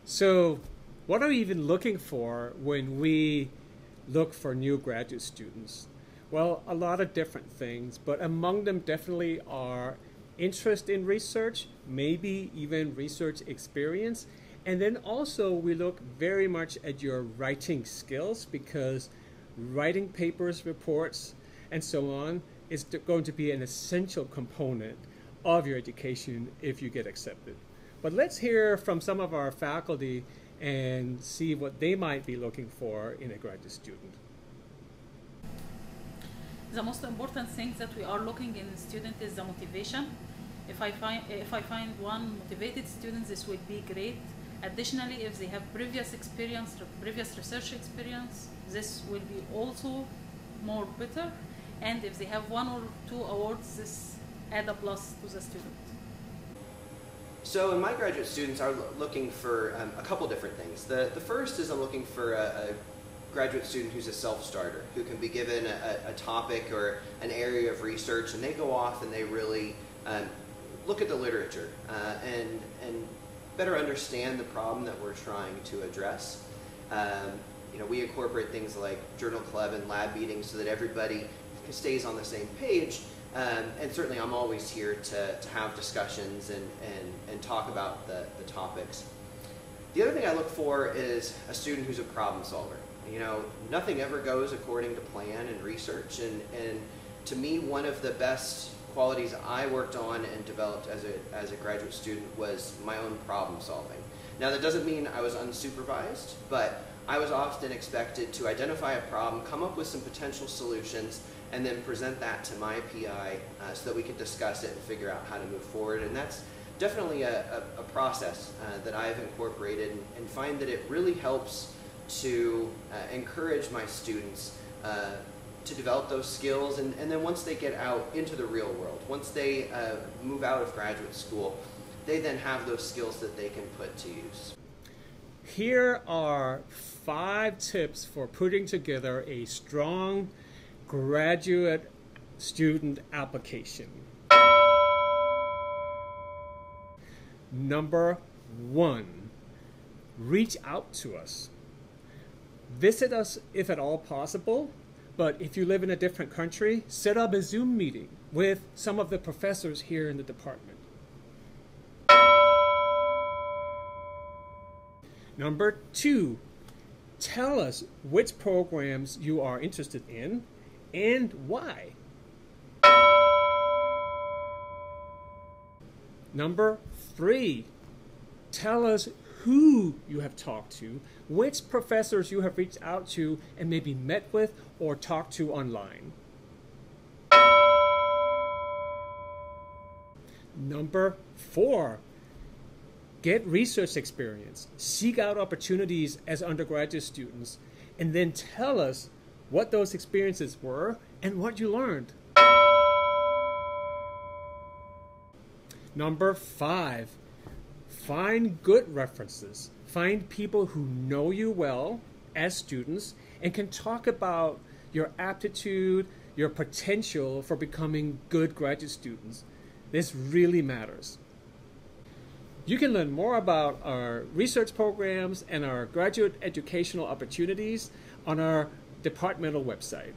So what are we even looking for when we look for new graduate students? Well, a lot of different things, but among them definitely are interest in research, maybe even research experience. And then also we look very much at your writing skills, because writing papers, reports, and so on is going to be an essential component of your education if you get accepted. But let's hear from some of our faculty and see what they might be looking for in a graduate student. The most important thing that we are looking in a student is the motivation. If I find one motivated student, this will be great. Additionally, if they have previous experience, previous research experience, this will be also more better. And if they have 1 or 2 awards, this add a plus to the student. So my graduate students are looking for a couple different things. The first is I'm looking for a graduate student who's a self-starter, who can be given a topic or an area of research, and they go off and they really look at the literature and better understand the problem that we're trying to address. We incorporate things like journal club and lab meetings so that everybody stays on the same page. And certainly I'm always here to have discussions and talk about the topics. The other thing I look for is a student who's a problem solver. Nothing ever goes according to plan in research, and to me, one of the best qualities I worked on and developed as a graduate student was my own problem solving. Now, that doesn't mean I was unsupervised, but I was often expected to identify a problem, come up with some potential solutions, and then present that to my PI so that we could discuss it and figure out how to move forward. And that's definitely a process that I've incorporated and find that it really helps to encourage my students to develop those skills, and then once they get out into the real world, once they move out of graduate school, they then have those skills that they can put to use. Here are 5 tips for putting together a strong graduate student application. Number 1, reach out to us. Visit us if at all possible, but if you live in a different country, set up a Zoom meeting with some of the professors here in the department. Number 2, tell us which programs you are interested in and why. Number 3, tell us who you have talked to, which professors you have reached out to and maybe met with or talked to online. Number 4, get research experience. Seek out opportunities as undergraduate students, and then tell us what those experiences were and what you learned. Number 5, find good references. Find people who know you well as students and can talk about your aptitude, your potential for becoming good graduate students. This really matters. You can learn more about our research programs and our graduate educational opportunities on our departmental website.